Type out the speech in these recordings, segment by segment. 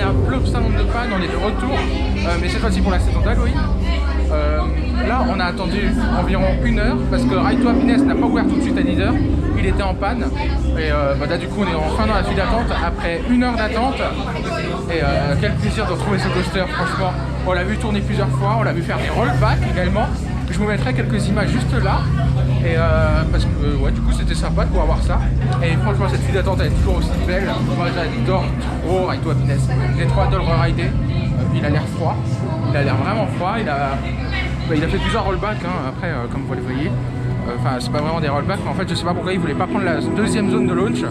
à Plopsa de Panne, on est de retour, mais cette fois-ci pour la saison d'Halloween. Là on a attendu environ 1 heure parce que Ride to Happiness n'a pas ouvert tout de suite à 10 h. Il était en panne et là du coup on est enfin dans la file d'attente après 1 heure d'attente. Et quel plaisir de retrouver ce coaster, franchement. On l'a vu tourner plusieurs fois, on l'a vu faire des rollbacks également. Je vous mettrai quelques images juste là. Et parce que ouais, du coup c'était sympa de pouvoir voir ça. Et franchement cette file d'attente elle est toujours aussi belle. Moi j'adore trop Ride to Happiness. J'ai trop hâte de le re-rider. Il a l'air froid. Il a l'air vraiment froid. Il a fait plusieurs rollbacks hein, après comme vous le voyez. Enfin c'est pas vraiment des rollbacks mais en fait je sais pas pourquoi il voulait pas prendre la deuxième zone de launch.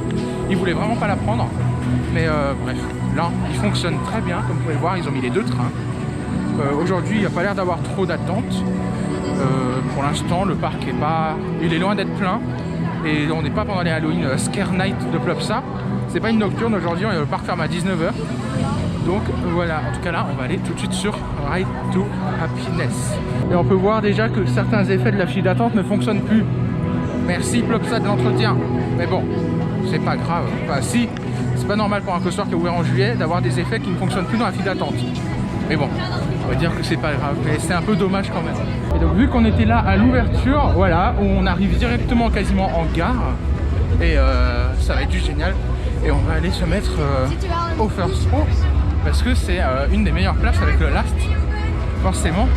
Il voulait vraiment pas la prendre. Mais bref, là il fonctionne très bien comme vous pouvez le voir, ils ont mis les 2 trains. Aujourd'hui il n'y a pas l'air d'avoir trop d'attente. Pour l'instant le parc est pas... il est loin d'être plein. Et on n'est pas pendant les Halloween Scare Night de Plopsa. C'est pas une nocturne aujourd'hui, le parc ferme à 19 h. Donc voilà, en tout cas là on va aller tout de suite sur Ride to Happiness. Et on peut voir déjà que certains effets de la file d'attente ne fonctionnent plus. Merci Plopsa de l'entretien. Mais bon, c'est pas grave. Enfin si, c'est pas normal pour un coaster qui est ouvert en juillet d'avoir des effets qui ne fonctionnent plus dans la file d'attente. Mais bon, on va dire que c'est pas grave, mais c'est un peu dommage quand même. Et donc vu qu'on était là à l'ouverture, voilà, on arrive directement quasiment en gare. Et ça va être du génial. Et on va aller se mettre au first row. Parce que c'est une des meilleures places avec le last, forcément.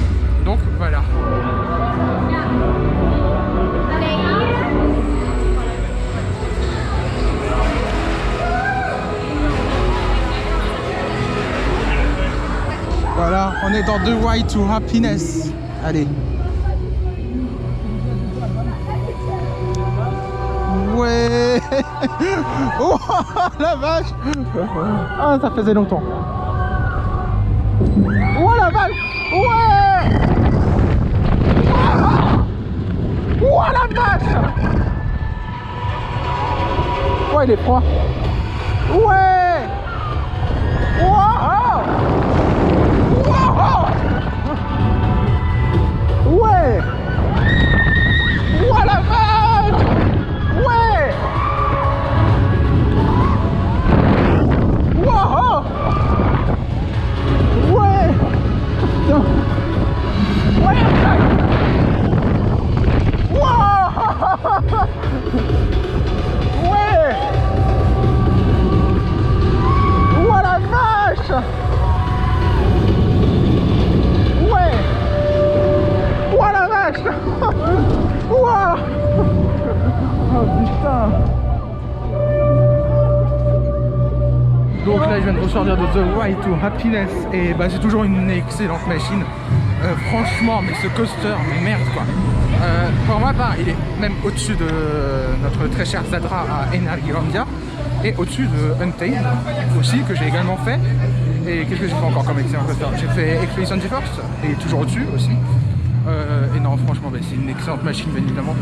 Donc voilà. Voilà, on est dans The Ride to Happiness. Allez. Ouais. Oh la vache. Ah ça faisait longtemps. Oh la vache. Ouais. Oh la vache. Ouais il est froid. Ouais. Wow. Ouais. Oh la vache. Ouais. Wow. Ouais. Putain. Ouais. Wow. Ouais. Oh la vache. Ouais. Oh la vache. Wow. Oh putain. Donc là je viens de ressortir de The Ride to Happiness et bah c'est toujours une excellente machine. Franchement mais ce coaster, mais merde quoi. Pour ma part il est même au-dessus de notre très cher Zadra à Energylandia et au-dessus de Untamed aussi que j'ai également fait. Et qu'est-ce que j'ai fait encore comme excellent coaster? J'ai fait Expedition GeForce et toujours au-dessus aussi. Et non franchement bah, c'est une excellente machine bien évidemment.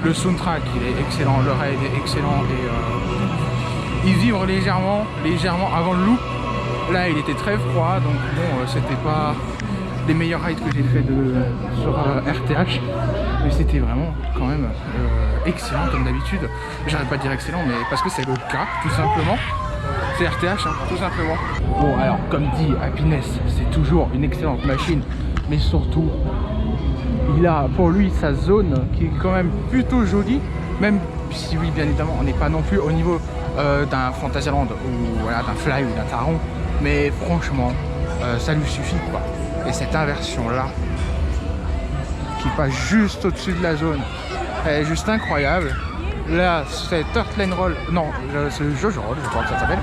Le soundtrack il est excellent, le ride est excellent et il vibre légèrement avant le loop. Là il était très froid donc bon c'était pas les meilleurs rides que j'ai fait sur RTH. Mais c'était vraiment quand même excellent comme d'habitude. J'arrête pas de dire excellent mais parce que c'est le cas tout simplement. C'est RTH hein, tout simplement. Bon alors comme dit Happiness c'est toujours une excellente machine. Mais surtout il a pour lui sa zone qui est quand même plutôt jolie. Même si oui bien évidemment on n'est pas non plus au niveau d'un Fantasyland ou voilà, d'un Fly ou d'un Taron. Mais franchement ça lui suffit quoi. Et cette inversion là qui passe juste au-dessus de la zone, elle est juste incroyable. Là c'est Turtle and Roll, non c'est Jojo Roll je crois que ça s'appelle.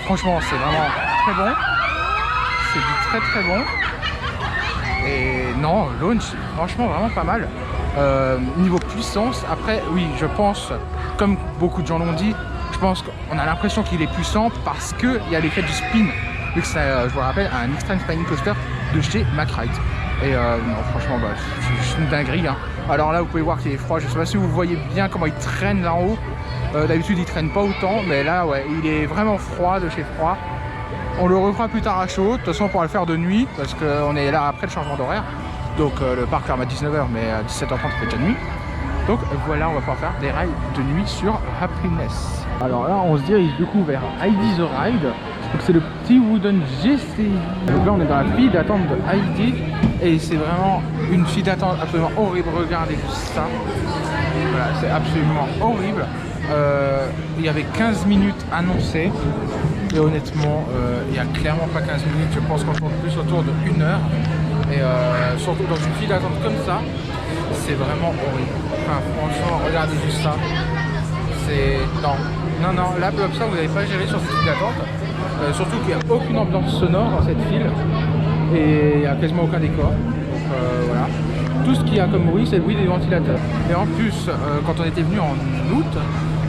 Franchement c'est vraiment très bon. C'est du très très bon. Et non, launch, franchement vraiment pas mal. Niveau puissance, après oui je pense, comme beaucoup de gens l'ont dit, je pense qu'on a l'impression qu'il est puissant parce qu'il y a l'effet du spin. Vu que ça, je vous rappelle, un Extreme Spinning Coaster de chez McRide. Et non, franchement, bah, c'est juste une dinguerie. Hein. Alors là, vous pouvez voir qu'il est froid. Je sais pas si vous voyez bien comment il traîne là en haut. D'habitude, il traîne pas autant, mais là, ouais, il est vraiment froid de chez froid. On le refera plus tard à chaud. De toute façon, on pourra le faire de nuit parce qu'on est là après le changement d'horaire. Donc le parc ferme à 19 h, mais à 17 h 30, il fait déjà nuit. Donc voilà, on va pouvoir faire des rides de nuit sur Happiness. Alors là, on se dirige du coup vers Heidi the Ride. Donc c'est le petit Wooden GCI. Donc là on est dans la file d'attente de Heidi et c'est vraiment une file d'attente absolument horrible. Regardez juste ça. Voilà, c'est absolument horrible. Il y avait 15 minutes annoncées et honnêtement il n'y a clairement pas 15 minutes. Je pense qu'on tourne plus autour de 1 heure et surtout dans une file d'attente comme ça, c'est vraiment horrible. Enfin franchement regardez juste ça. C'est... Non, là comme ça vous n'avez pas géré sur cette file d'attente. Surtout qu'il n'y a aucune ambiance sonore dans cette file et il n'y a quasiment aucun décor. Donc voilà. Tout ce qu'il y a comme bruit, c'est le bruit des ventilateurs. Et en plus, quand on était venu en août,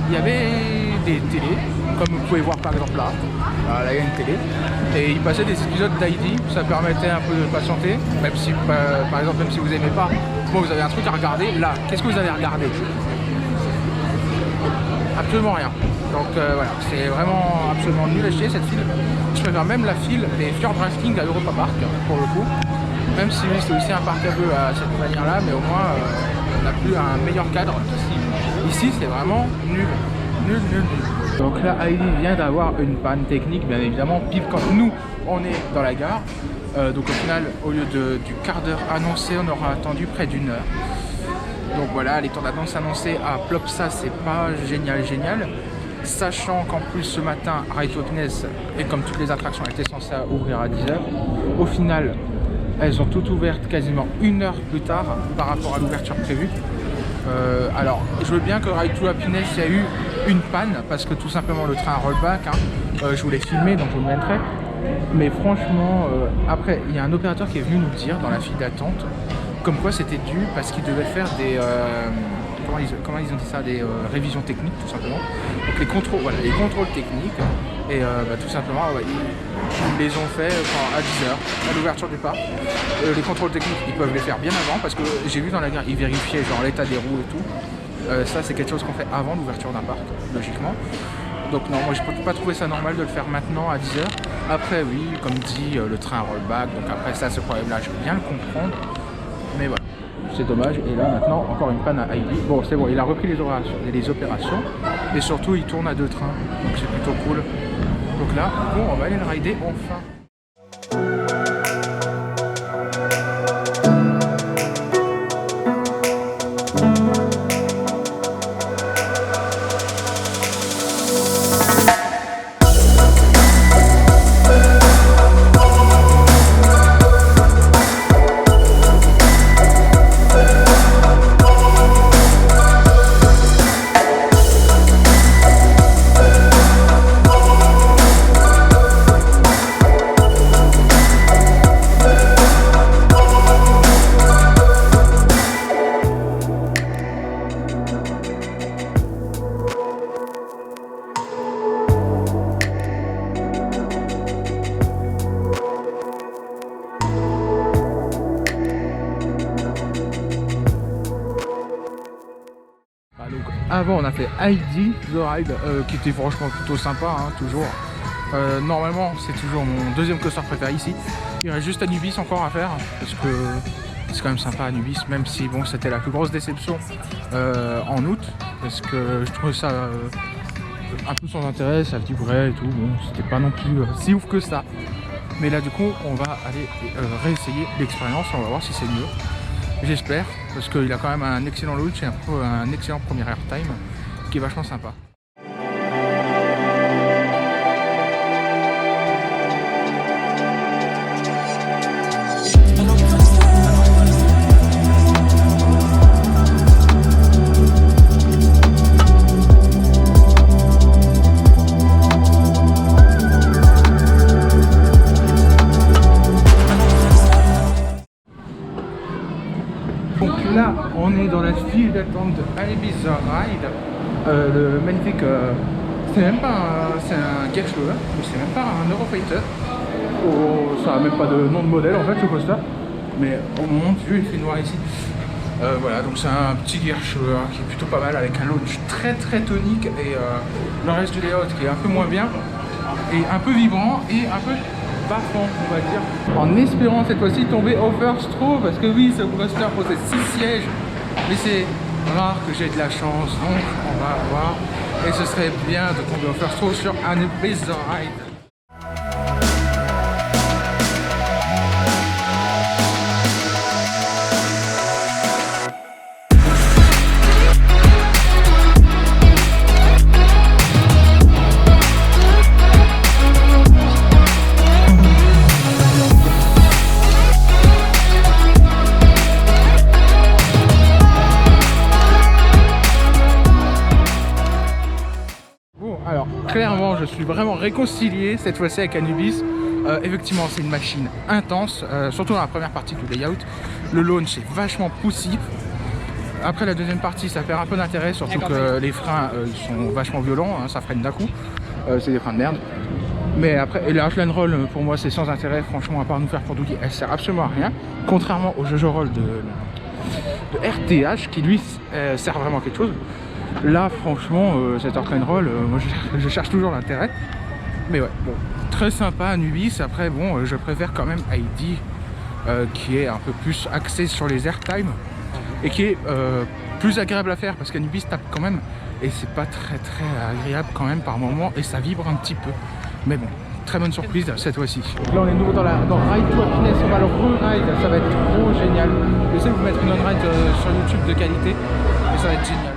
il y avait des télés, comme vous pouvez voir par exemple là. Là il y a une télé. Et il passait des épisodes d'Heidi, ça permettait un peu de patienter, même si par exemple même si vous n'aimez pas, bon vous avez un truc à regarder. Là, qu'est-ce que vous avez regardé? Absolument rien. Donc voilà, c'est vraiment absolument nul à chier cette file. Je préfère même la file des Fjord Rafting à Europa Park pour le coup. Même si oui, c'est aussi un parc à peu à cette manière là, mais au moins on n'a plus un meilleur cadre qu'ici. Ici c'est vraiment nul. Donc là Heidi vient d'avoir une panne technique bien évidemment, pile quand nous on est dans la gare. Donc au final au lieu du quart d'heure annoncé, on aura attendu près d'1 heure. Donc voilà, les temps d'attente annoncés à Plopsa, c'est pas génial. Sachant qu'en plus ce matin, Ride to Happiness, et comme toutes les attractions, étaient censées ouvrir à 10h. Au final, elles ont toutes ouvertes quasiment 1 heure plus tard par rapport à l'ouverture prévue. Alors, je veux bien que Ride to Happiness, il y a eu une panne, parce que tout simplement le train rollback, je voulais filmer, donc je vous le mettrai. Mais franchement, après, il y a un opérateur qui est venu nous le dire dans la file d'attente, comme quoi c'était dû parce qu'ils devaient faire des... comment ils ont dit ça, des révisions techniques tout simplement. Donc les contrôles, voilà, les contrôles techniques et tout simplement ils les ont fait à 10h à l'ouverture du parc. Les contrôles techniques ils peuvent les faire bien avant parce que j'ai vu dans la gare ils vérifiaient genre l'état des roues et tout. Ça c'est quelque chose qu'on fait avant l'ouverture d'un parc logiquement. Donc non, moi je peux pas trouver ça normal de le faire maintenant à 10h. Après oui, comme dit le train rollback, donc après ça ce problème là je veux bien le comprendre. Mais voilà. C'est dommage, et là maintenant encore une panne à Heidi. Bon c'est bon, il a repris les opérations et surtout il tourne à 2 trains, donc c'est plutôt cool. Donc là, bon, on va aller le rider enfin. Avant on a fait Heidi The Ride qui était franchement plutôt sympa toujours. Normalement c'est toujours mon deuxième coaster préféré ici. Il reste juste Anubis encore à faire parce que c'est quand même sympa Anubis, même si bon c'était la plus grosse déception en août parce que je trouvais ça un peu sans intérêt, ça vibrait et tout, bon c'était pas non plus si ouf que ça. Mais là du coup on va aller réessayer l'expérience, on va voir si c'est mieux. J'espère, parce qu'il a quand même un excellent launch et un excellent premier airtime qui est vachement sympa. Là, on est dans la file d'attente de Heidi The Ride. Le magnifique, c'est même pas c'est un Gerstlauer, mais c'est même pas un Eurofighter. Oh, ça a même pas de nom de modèle en fait ce coaster. Mais au moment de vue, il fait noir ici. Voilà, donc c'est un petit Gerstlauer qui est plutôt pas mal avec un launch très tonique et le reste du layout qui est un peu moins bien et un peu vibrant et un peu bafant on va dire, en espérant cette fois-ci tomber au first row parce que oui ce coaster possède 6 sièges mais c'est rare que j'ai de la chance donc on va voir et ce serait bien de tomber au first row sur Anubis The Ride. suis vraiment réconcilié cette fois-ci avec Anubis. Effectivement, c'est une machine intense, surtout dans la première partie du layout. Le launch est vachement poussif. Après la deuxième partie, ça perd un peu d'intérêt, surtout que les freins sont vachement violents, hein, ça freine d'un coup. C'est des freins de merde. Mais après, et la Heartland Roll, pour moi, c'est sans intérêt, franchement, à part nous faire pour Dougie, elle sert absolument à rien. Contrairement au Jojo Roll de RTH, qui lui sert vraiment à quelque chose. Là, franchement, cette Heartland Roll, moi je cherche toujours l'intérêt. Mais ouais, bon, très sympa Anubis. Après, bon, je préfère quand même Heidi, qui est un peu plus axé sur les airtime et qui est plus agréable à faire parce qu'Anubis tape quand même et c'est pas très agréable quand même par moment et ça vibre un petit peu. Mais bon, très bonne surprise cette fois-ci. Là, on est nouveau dans Ride to Happiness. On va le re-ride, ça va être trop génial. Je sais vous mettre une on-ride sur YouTube de qualité et ça va être génial.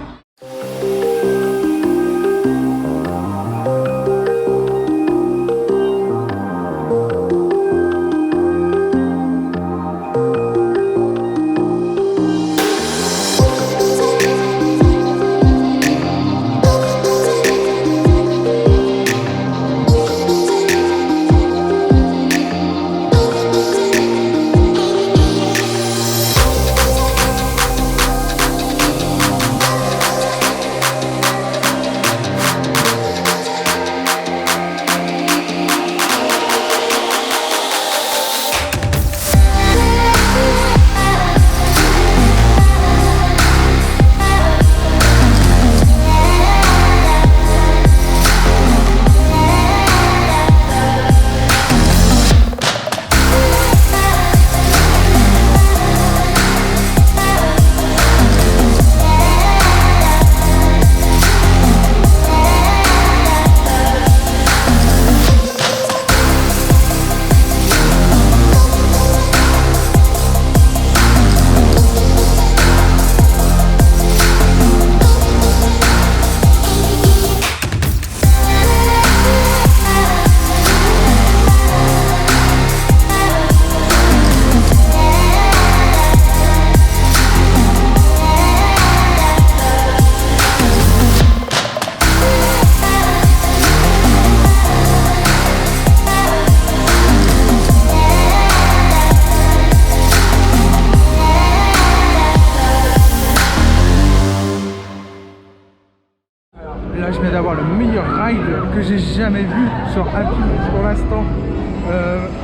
Là je viens d'avoir le meilleur ride que j'ai jamais vu sur Happy pour l'instant.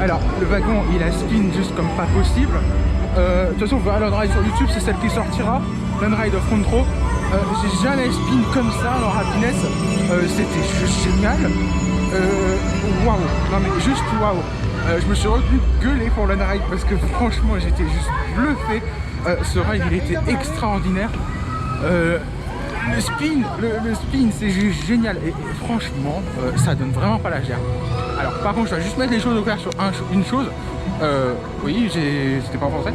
Alors le wagon il a spin juste comme pas possible. De toute façon l'on-ride sur YouTube c'est celle qui sortira. L'on-ride front row. J'ai jamais spin comme ça dans Happiness. C'était juste génial. Waouh. Non mais juste waouh. Je me suis retenu de gueuler pour l'on-ride parce que franchement j'étais juste bluffé. Ce ride il était extraordinaire. Le spin c'est juste génial et franchement ça donne vraiment pas la gerbe. Alors par contre je dois juste mettre les choses au clair sur une chose. Oui, c'était pas en français.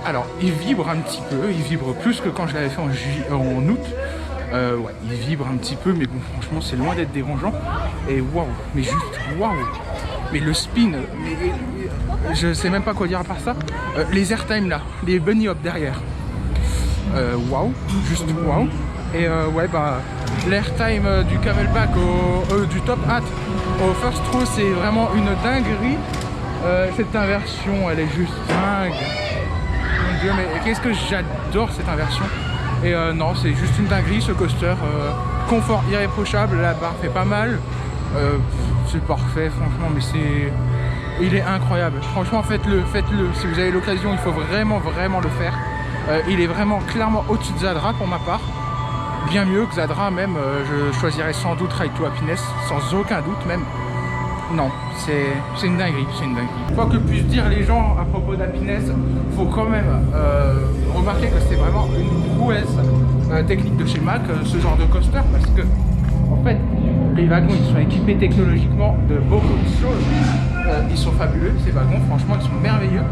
Alors il vibre un petit peu, il vibre plus que quand je l'avais fait en août. Ouais, il vibre un petit peu mais bon franchement c'est loin d'être dérangeant. Et waouh, mais juste waouh. Mais le spin, je sais même pas quoi dire à part ça. Les airtime là, les bunny hop derrière. Waouh, juste waouh. Et ouais bah l'airtime du camelback du top hat au first row c'est vraiment une dinguerie. Cette inversion elle est juste dingue. Mon dieu mais qu'est-ce que j'adore cette inversion. Et non c'est juste une dinguerie ce coaster. Confort irréprochable, la barre fait pas mal. C'est parfait franchement mais il est incroyable. Franchement faites-le, si vous avez l'occasion il faut vraiment le faire. Il est vraiment clairement au-dessus de Zadra pour ma part. Bien mieux que Zadra même, je choisirais sans doute Ride to Happiness, sans aucun doute même. Non, c'est une dinguerie, c'est une dinguerie. Quoi que puissent dire les gens à propos d'Happiness, faut quand même remarquer que c'est vraiment une prouesse technique de chez Mack, ce genre de coaster, parce que en fait, les wagons ils sont équipés technologiquement de beaucoup de choses. Ils sont fabuleux, ces wagons, franchement ils sont merveilleux.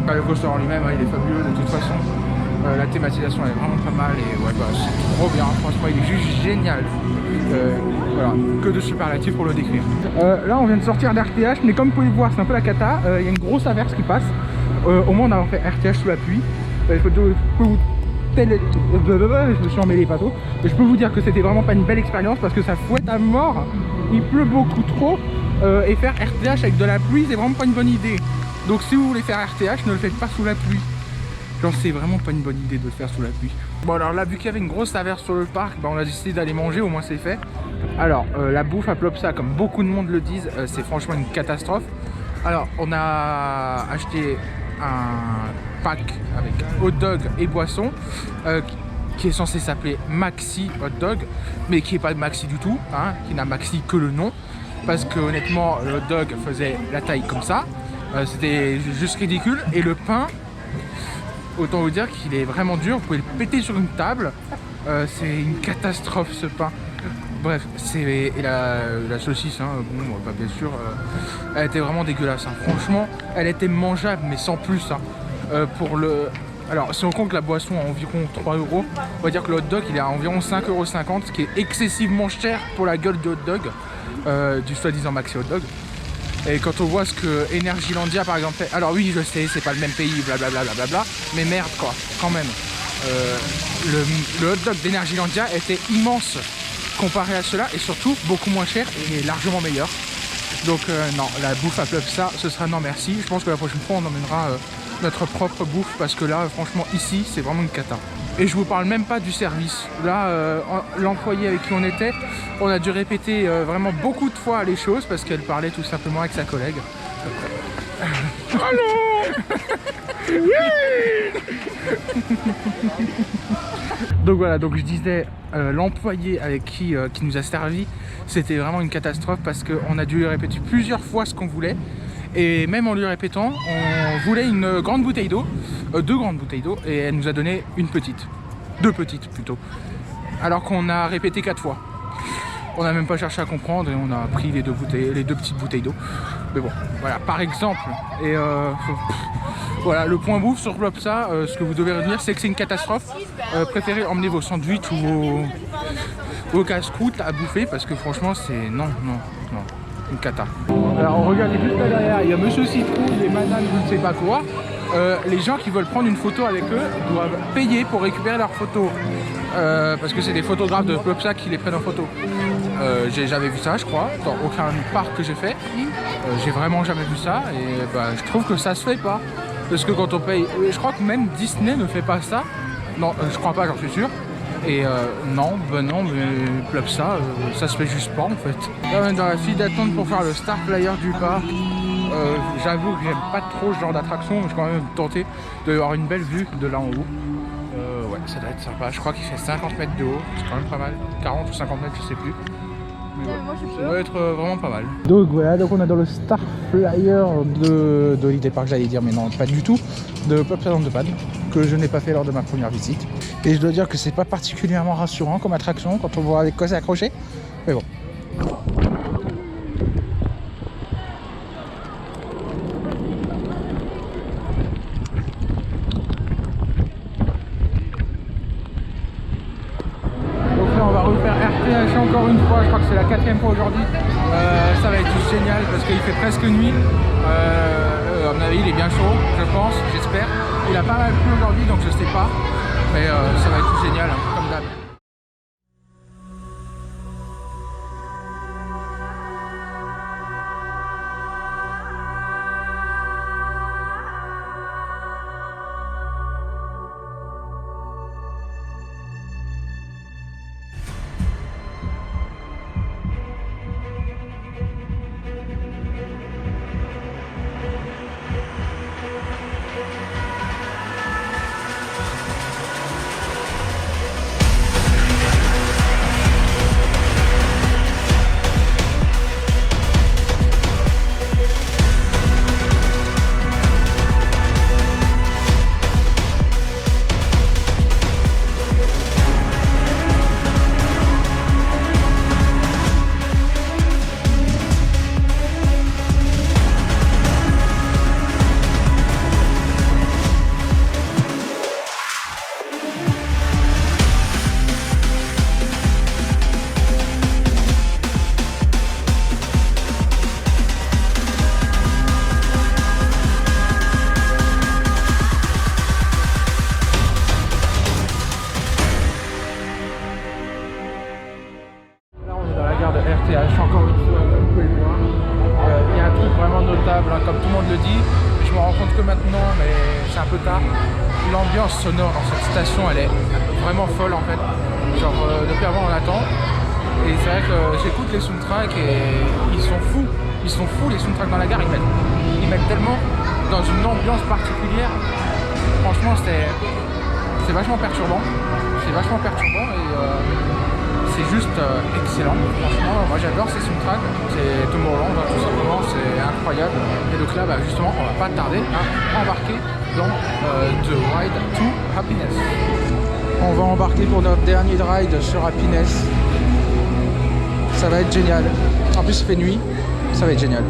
Le coaster en lui-même il est fabuleux de toute façon. La thématisation elle est vraiment pas mal et ouais bah c'est trop bien, franchement il est juste génial. Voilà, que de superlatifs pour le décrire. Là on vient de sortir d'RTH mais comme vous pouvez le voir c'est un peu la cata, il y a une grosse averse qui passe. Au moins on a fait RTH sous la pluie. je me suis emmêlé pas trop. Je peux vous dire que c'était vraiment pas une belle expérience parce que ça fouette à mort, il pleut beaucoup trop et faire RTH avec de la pluie c'est vraiment pas une bonne idée. Donc si vous voulez faire RTH, ne le faites pas sous la pluie. Genre c'est vraiment pas une bonne idée de le faire sous la pluie. Bon alors là, vu qu'il y avait une grosse averse sur le parc, bah, on a décidé d'aller manger, au moins c'est fait. Alors la bouffe à Plopsa, comme beaucoup de monde le disent, c'est franchement une catastrophe. Alors on a acheté un pack avec hot dog et boisson qui est censé s'appeler Maxi Hot Dog, mais qui est pas Maxi du tout, hein, qui n'a Maxi que le nom, parce que honnêtement le hot dog faisait la taille comme ça, c'était juste ridicule. Et le pain, autant vous dire qu'il est vraiment dur, vous pouvez le péter sur une table, c'est une catastrophe ce pain. Bref, et la saucisse, hein, bon, bah, bien sûr, elle était vraiment dégueulasse. Hein. Franchement, elle était mangeable, mais sans plus. Hein. Alors, si on compte la boisson à environ 3 €, on va dire que le hot dog, il est à environ 5,50 €, ce qui est excessivement cher pour la gueule du hot dog, du soi-disant Maxi Hot Dog. Et quand on voit ce que Energylandia, par exemple, fait... Alors oui, je sais, c'est pas le même pays, blablabla, mais merde, quoi, quand même. Le hot dog d'Energylandia était immense comparé à cela, et surtout beaucoup moins cher et largement meilleur. Donc non, la bouffe à Plopsa, ce sera non merci. Je pense que la prochaine fois on emmènera notre propre bouffe, parce que là franchement ici c'est vraiment une cata. Et je vous parle même pas du service. Là l'employé avec qui on était, on a dû répéter vraiment beaucoup de fois les choses parce qu'elle parlait tout simplement avec sa collègue. Allô. Donc voilà, donc je disais, l'employé avec qui nous a servi, c'était vraiment une catastrophe parce qu'on a dû lui répéter plusieurs fois ce qu'on voulait. Et même en lui répétant, on voulait une grande bouteille d'eau, 2 grandes bouteilles d'eau, et elle nous a donné une petite, 2 petites plutôt. Alors qu'on a répété 4 fois. On n'a même pas cherché à comprendre et on a pris les 2 petites bouteilles d'eau. Mais bon, voilà, par exemple. Et voilà, le point bouffe sur Plopsa, ce que vous devez retenir, c'est que c'est une catastrophe. Préférez emmener vos sandwichs ou vos casse-croûtes à bouffer, parce que franchement, c'est non, une cata. Alors on regarde juste là derrière, il y a Monsieur Citrouille et Madame je ne sais pas quoi. Les gens qui veulent prendre une photo avec eux doivent payer pour récupérer leurs photos. Parce que c'est des photographes de Plopsa qui les prennent en photo. J'ai jamais vu ça, je crois, dans aucun parc que j'ai fait. J'ai vraiment jamais vu ça, et bah, je trouve que ça se fait pas. Parce que quand on paye, je crois que même Disney ne fait pas ça. Non, je crois pas, j'en suis sûr. Et non, mais Plopsa, ça se fait juste pas en fait. Là on est dans la file d'attente pour faire le Star Flyer du parc. J'avoue que j'aime pas trop ce genre d'attraction, mais je suis quand même tenté d'avoir une belle vue de là en haut. Ouais, ça doit être sympa. Je crois qu'il fait 50 mètres de haut, c'est quand même pas mal. 40 ou 50 mètres, je sais plus. Mais ouais, ça doit être vraiment pas mal. Donc voilà, donc on est dans le Star Flyer de Holiday Park, j'allais dire, mais non, pas du tout, de Plopsa Land que je n'ai pas fait lors de ma première visite. Et je dois dire que c'est pas particulièrement rassurant comme attraction quand on voit avec quoi c'est accroché. Mais bon. Encore une fois, je crois que c'est la 4e fois aujourd'hui. Ça va être juste génial parce qu'il fait presque nuit. À mon avis, il est bien chaud, je pense, j'espère. Il a pas mal plu aujourd'hui, donc je sais pas. Mais ça va être juste génial, hein, comme d'hab. encore une fois, comme vous pouvez le voir. Il y a un truc vraiment notable, hein, comme tout le monde le dit. Je me rends compte que maintenant, mais c'est un peu tard. L'ambiance sonore dans cette station, elle est vraiment folle en fait. Genre depuis avant on attend. Et c'est vrai que j'écoute les soundtracks et ils sont fous. Ils sont fous les soundtracks dans la gare. Ils mettent tellement dans une ambiance particulière. Franchement c'est vachement perturbant. C'est vachement perturbant et c'est juste excellent. Franchement moi j'adore ces soundtracks. C'est Tomorrowland tout simplement, c'est incroyable. Et donc là bah, justement on va pas tarder à embarquer dans The Ride to Happiness. On va embarquer pour notre dernier ride sur Happiness. Ça va être génial. En plus il fait nuit, ça va être génial.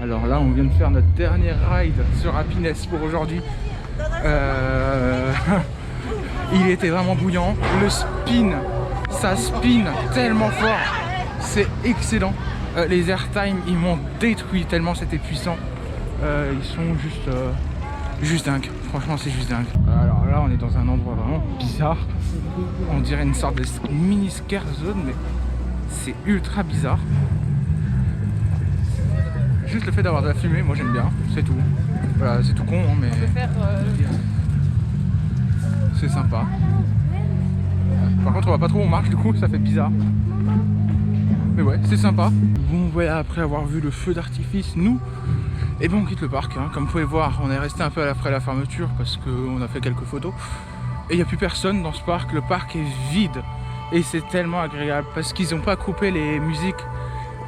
Alors là on vient de faire notre dernier ride sur Happiness pour aujourd'hui. Il était vraiment bouillant. Le spin, ça spin tellement fort. C'est excellent. Les airtime ils m'ont détruit tellement c'était puissant. Ils sont juste dingues. Franchement c'est juste dingue. Alors là on est dans un endroit vraiment bizarre. On dirait une sorte de mini scare zone mais c'est ultra bizarre. Juste le fait d'avoir de la fumée, moi j'aime bien, c'est tout. Voilà, c'est tout con, hein, mais c'est sympa. Par contre, on va pas trop où on marche, du coup, ça fait bizarre. Mais ouais, c'est sympa. Bon, voilà, après avoir vu le feu d'artifice, nous, et ben on quitte le parc. Hein. Comme vous pouvez voir, on est resté un peu après la fermeture parce qu'on a fait quelques photos. Et il n'y a plus personne dans ce parc. Le parc est vide et c'est tellement agréable parce qu'ils n'ont pas coupé les musiques.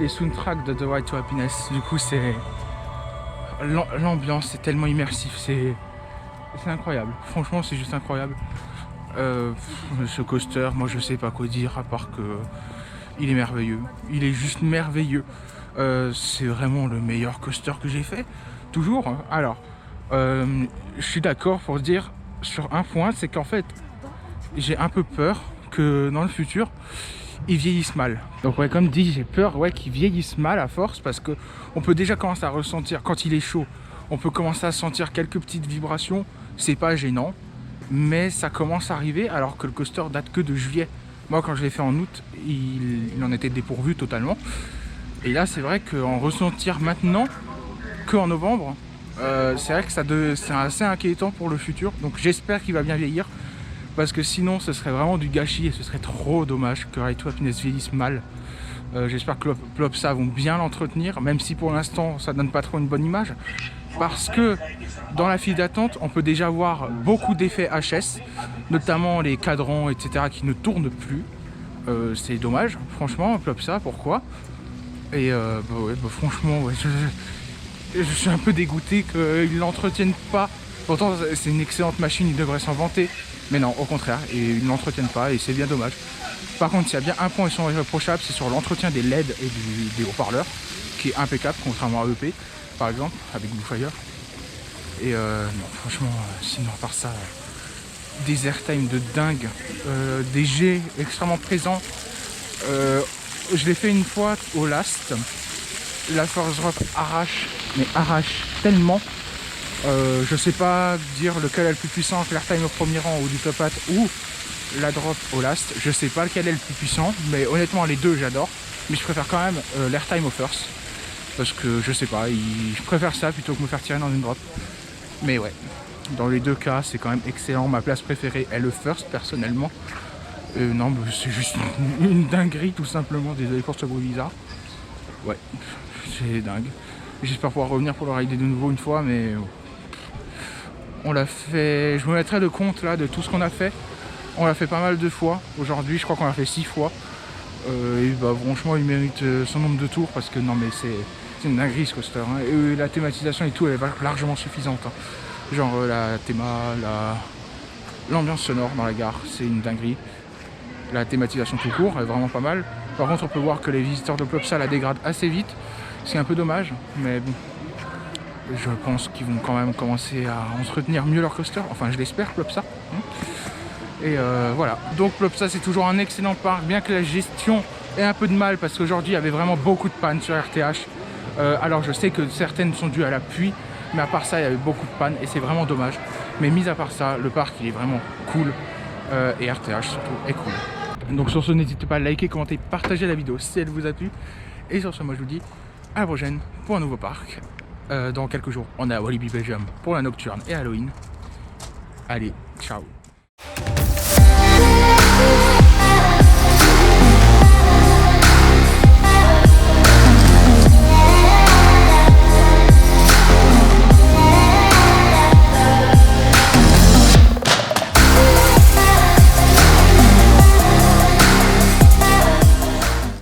Les soundtracks de The Ride to Happiness, du coup c'est l'ambiance est tellement immersif, c'est incroyable, franchement c'est juste incroyable. Ce coaster, moi je sais pas quoi dire à part que il est merveilleux, il est juste merveilleux. C'est vraiment le meilleur coaster que j'ai fait, toujours. Alors je suis d'accord pour dire sur un point, c'est qu'en fait j'ai un peu peur que dans le futur ils vieillissent mal. Donc ouais, comme dit, j'ai peur qu'ils vieillissent mal à force parce que on peut déjà commencer à ressentir quand il est chaud, on peut commencer à sentir quelques petites vibrations, c'est pas gênant, mais ça commence à arriver alors que le coaster date que de juillet. Moi quand je l'ai fait en août, il en était dépourvu totalement. Et là c'est vrai qu'en ressentir maintenant qu'en novembre, c'est vrai que c'est assez inquiétant pour le futur. Donc j'espère qu'il va bien vieillir. Parce que sinon ce serait vraiment du gâchis et ce serait trop dommage que Ride to Happiness vieillisse mal. J'espère que Plopsa vont bien l'entretenir, même si pour l'instant ça donne pas trop une bonne image. Parce que dans la file d'attente, on peut déjà voir beaucoup d'effets HS, notamment les cadrans, etc. qui ne tournent plus. C'est dommage, franchement, Plopsa, pourquoi? Et franchement, ouais, je suis un peu dégoûté qu'ils ne l'entretiennent pas. Pourtant c'est une excellente machine, ils devraient s'en vanter. Mais non, au contraire, et ils ne l'entretiennent pas et c'est bien dommage. Par contre, s'il y a bien un point ils sont irréprochables, c'est sur l'entretien des LED et des haut-parleurs, qui est impeccable, contrairement à EP, par exemple, avec Blue Fire. Et non, franchement, sinon à part ça, des airtime de dingue, des jets extrêmement présents. Je l'ai fait une fois au Last. La Force Drop arrache tellement. Je sais pas dire lequel est le plus puissant, l'airtime au premier rang ou du top hat ou la drop au last. Je sais pas lequel est le plus puissant, mais honnêtement les deux j'adore. Mais je préfère quand même l'airtime au first. parce que je sais pas, je préfère ça plutôt que me faire tirer dans une grotte. Mais ouais, dans les deux cas c'est quand même excellent. Ma place préférée est le First personnellement. Non, c'est juste une dinguerie tout simplement. Désolé pour ce bruit bizarre. Ouais, c'est dingue. J'espère pouvoir revenir pour le rider de nouveau une fois, mais on l'a fait. Je me mettrai de compte là de tout ce qu'on a fait. On l'a fait pas mal de fois. Aujourd'hui, je crois qu'on l'a fait 6 fois. Et bah franchement, il mérite son nombre de tours parce que non, mais c'est une dinguerie ce coaster. Hein. Et la thématisation et tout, elle est largement suffisante. Hein. Genre la théma, l'ambiance sonore dans la gare, c'est une dinguerie. La thématisation tout court est vraiment pas mal. Par contre, on peut voir que les visiteurs de Plopsa la dégradent assez vite. C'est un peu dommage, mais bon. Je pense qu'ils vont quand même commencer à entretenir mieux leur coaster. Enfin, je l'espère, Plopsa. Et voilà. Donc Plopsa, c'est toujours un excellent parc, bien que la gestion ait un peu de mal, parce qu'aujourd'hui, il y avait vraiment beaucoup de pannes sur RTH. Alors, je sais que certaines sont dues à la pluie, mais à part ça, il y avait beaucoup de pannes, et c'est vraiment dommage. Mais mis à part ça, le parc, il est vraiment cool. Et RTH, surtout, est cool. Donc sur ce, n'hésitez pas à liker, commenter, partager la vidéo si elle vous a plu. Et sur ce, moi je vous dis à la prochaine pour un nouveau parc. Dans quelques jours, on est à Walibi Belgium pour la nocturne et Halloween. Allez, ciao.